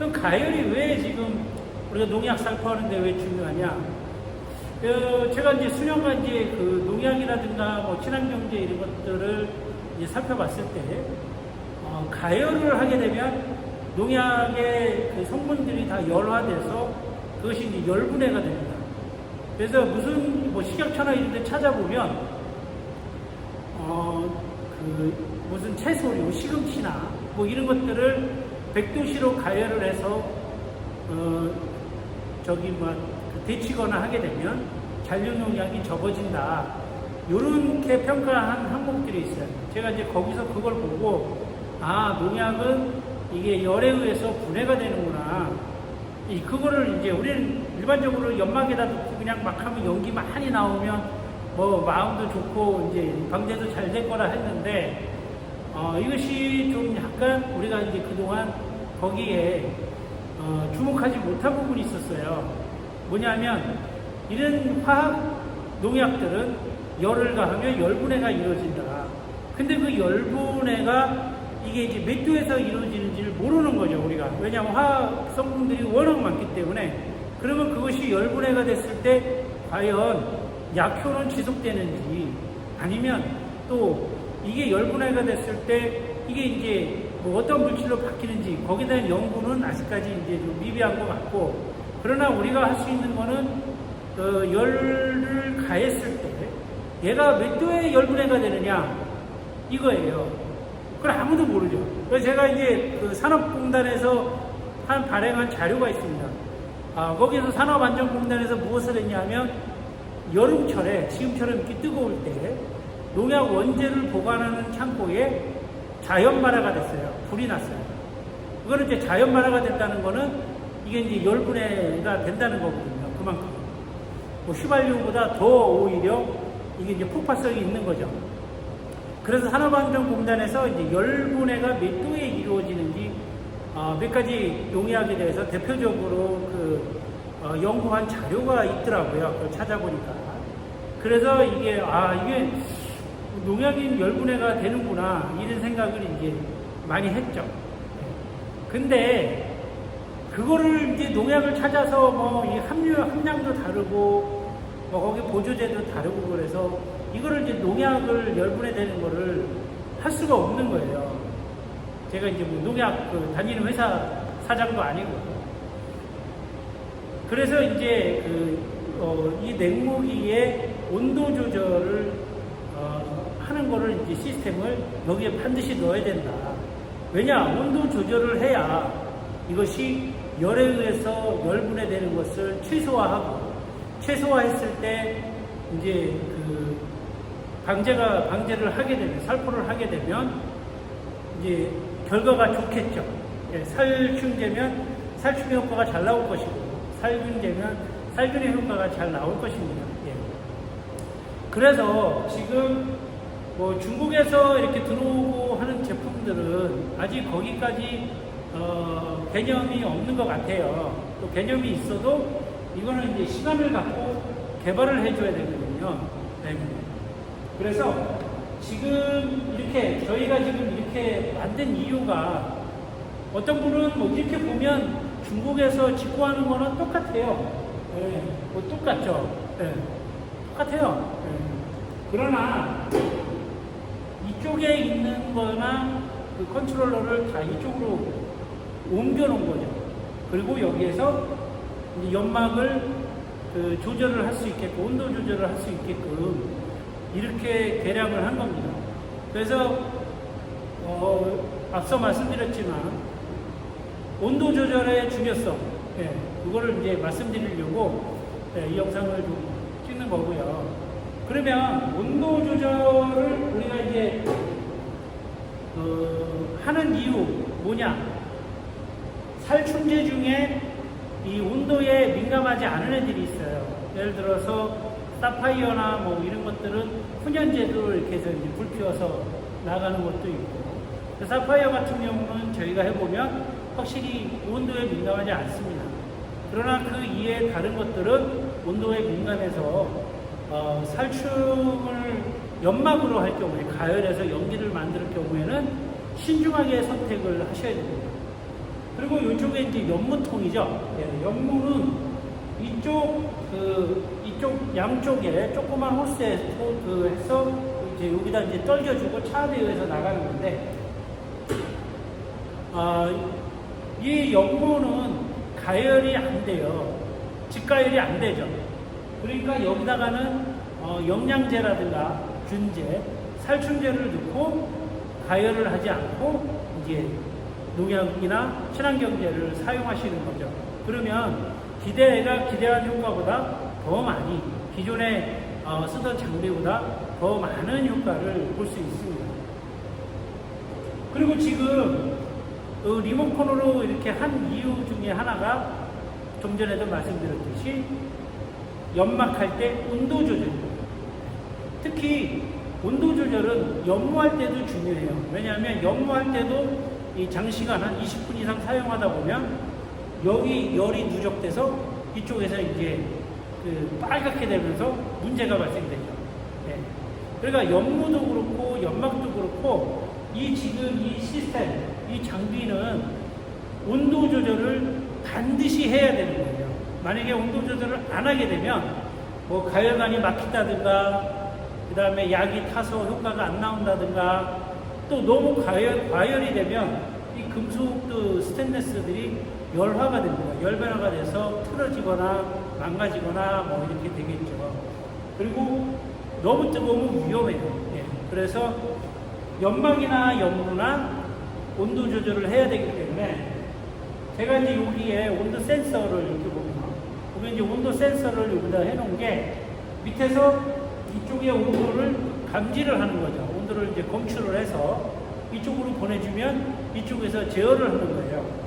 그럼 가열이 왜 지금 우리가 농약 살포하는데 왜 중요하냐? 제가 이제 수년간 이제 그 농약이라든가 뭐 친환경제 이런 것들을 이제 살펴봤을 때, 가열을 하게 되면 농약의 그 성분들이 다 열화돼서 그것이 이제 열분해가 됩니다. 그래서 무슨 뭐 식약처나 이런 데 찾아보면, 무슨 채소류, 시금치나 뭐 이런 것들을 100도씨로 가열을 해서, 데치거나 하게 되면 잔류농약이 적어진다. 요렇게 평가한 항목들이 있어요. 제가 이제 거기서 그걸 보고, 농약은 이게 열에 의해서 분해가 되는구나. 그거를 이제 우리는 일반적으로 연막에다 놓고 그냥 막 하면 연기 많이 나오면 뭐 마음도 좋고 이제 방제도 잘 될 거라 했는데, 이것이 좀 약간 우리가 이제 그동안 거기에 주목하지 못한 부분이 있었어요. 뭐냐면 이런 화학 농약들은 열을 가하면 열분해가 이루어진다. 근데 그 열분해가 이게 이제 몇 도에서 이루어지는지를 모르는 거죠, 우리가. 왜냐하면 화학 성분들이 워낙 많기 때문에. 그러면 그것이 열분해가 됐을 때 과연 약효는 지속되는지, 아니면 또 이게 열분해가 됐을 때 이게 이제 뭐 어떤 물질로 바뀌는지, 거기에 대한 연구는 아직까지 이제 좀 미비한 것 같고, 그러나 우리가 할 수 있는 거는 열을 가했을 때 얘가 몇 도의 열분해가 되느냐 이거예요. 그걸 아무도 모르죠. 그래서 제가 이제 그 산업공단에서 발행한 자료가 있습니다. 거기서 산업안전공단에서 무엇을 했냐면, 여름철에 지금처럼 이렇게 뜨거울 때 농약 원재를 보관하는 창고에 자연발화가 됐어요. 불이 났어요. 그거는 이제 자연발화가 됐다는 거는 이게 이제 열분해가 된다는 거거든요. 그만큼. 뭐 휘발유보다 더 오히려 이게 이제 폭발성이 있는 거죠. 그래서 산업안전공단에서 이제 열분해가 몇 도에 이루어지는지 몇 가지 농약에 대해서 대표적으로 연구한 자료가 있더라고요. 그걸 찾아보니까. 그래서 이게 농약이 열분해가 되는구나, 이런 생각을 이제 많이 했죠. 근데 그거를 이제 농약을 찾아서 뭐 이 함량도 다르고 뭐 거기 보조제도 다르고 그래서 이거를 이제 농약을 열분해되는 거를 할 수가 없는 거예요. 제가 이제 뭐 농약 다니는 회사 사장도 아니고. 그래서 이제 이 냉모기의 온도 조절을 하는 거를 이제 시스템을 여기에 반드시 넣어야 된다. 왜냐? 온도 조절을 해야 이것이 열에 의해서 열분해되는 것을 최소화했을 때 이제 방제를 하게 되면, 살포를 하게 되면 이제 결과가 좋겠죠. 살충제면 살충 효과가 잘 나올 것이고, 살균제면 살균의 효과가 잘 나올 것입니다. 그래서 지금 뭐 중국에서 이렇게 들어오고 하는 제품들은 아직 거기까지 개념이 없는 것 같아요. 또 개념이 있어도 이거는 이제 시간을 갖고 개발을 해줘야 되거든요. 그래서 지금 저희가 지금 이렇게 만든 이유가, 어떤 분은 뭐 이렇게 보면 중국에서 직구하는 거는 똑같아요. 뭐 똑같죠. 똑같아요. 그러나 이쪽에 있는 거나 그 컨트롤러를 다 이쪽으로 옮겨 놓은 거죠. 그리고 여기에서 이제 연막을 조절을 할 수 있게끔, 온도 조절을 할 수 있게끔 이렇게 개량을 한 겁니다. 그래서 앞서 말씀드렸지만 온도 조절의 중요성, 그거를 이제 말씀드리려고 이 영상을 좀 찍는 거고요. 그러면 온도 조절을 우리가 이제 하는 이유 뭐냐? 살충제 중에 이 온도에 민감하지 않은 애들이 있어요. 예를 들어서 사파이어나 뭐 이런 것들은 훈연제도 이렇게 해서 이제 불 피워서 나가는 것도 있고, 사파이어 같은 경우는 저희가 해보면 확실히 온도에 민감하지 않습니다. 그러나 그 이외의 다른 것들은 온도에 민감해서 살충을 연막으로 할 경우에, 가열해서 연기를 만들 경우에는 신중하게 선택을 하셔야 됩니다. 그리고 이쪽에 이제 연무통이죠. 예, 연무는 이쪽 양쪽에 조그만 호스에 해서 이제 여기다 이제 떨겨주고 차대에서 나가는 건데, 이 연무는 가열이 안 돼요. 직가열이 안 되죠. 그러니까 여기다가는 영양제라든가 균제, 살충제를 넣고 가열을 하지 않고 이제 농약이나 친환경제를 사용하시는 거죠. 그러면 기대한 효과보다 더 많이, 기존에 쓰던 장비보다 더 많은 효과를 볼 수 있습니다. 그리고 지금 리모컨으로 이렇게 한 이유 중에 하나가 좀 전에도 말씀드렸듯이 연막할 때 온도 조절입니다. 특히 온도 조절은 연무할 때도 중요해요. 왜냐하면 연무할 때도 이 장시간 한 20분 이상 사용하다 보면 여기 열이 누적돼서 이쪽에서 이제 빨갛게 되면서 문제가 발생되죠. 네. 그러니까 연무도 그렇고 연막도 그렇고 지금 이 시스템, 이 장비는 온도 조절을 반드시 해야 되는 거예요. 만약에 온도 조절을 안 하게 되면 뭐 가열관이 막힌다든가, 그 다음에 약이 타서 효과가 안 나온다든가, 또 너무 과열이 되면 이 금속 스테인레스들이 열화가 됩니다. 열변화가 돼서 틀어지거나 망가지거나 뭐 이렇게 되겠죠. 그리고 너무 뜨거우면 위험해요. 예. 그래서 연막이나 연무나 온도 조절을 해야 되기 때문에 제가 이제 여기에 온도 센서를 이렇게 보면, 이제 온도 센서를 여기다 해놓은 게 밑에서 이쪽의 온도를 감지를 하는 거죠. 온도를 이제 검출을 해서 이쪽으로 보내주면 이쪽에서 제어를 하는 거예요.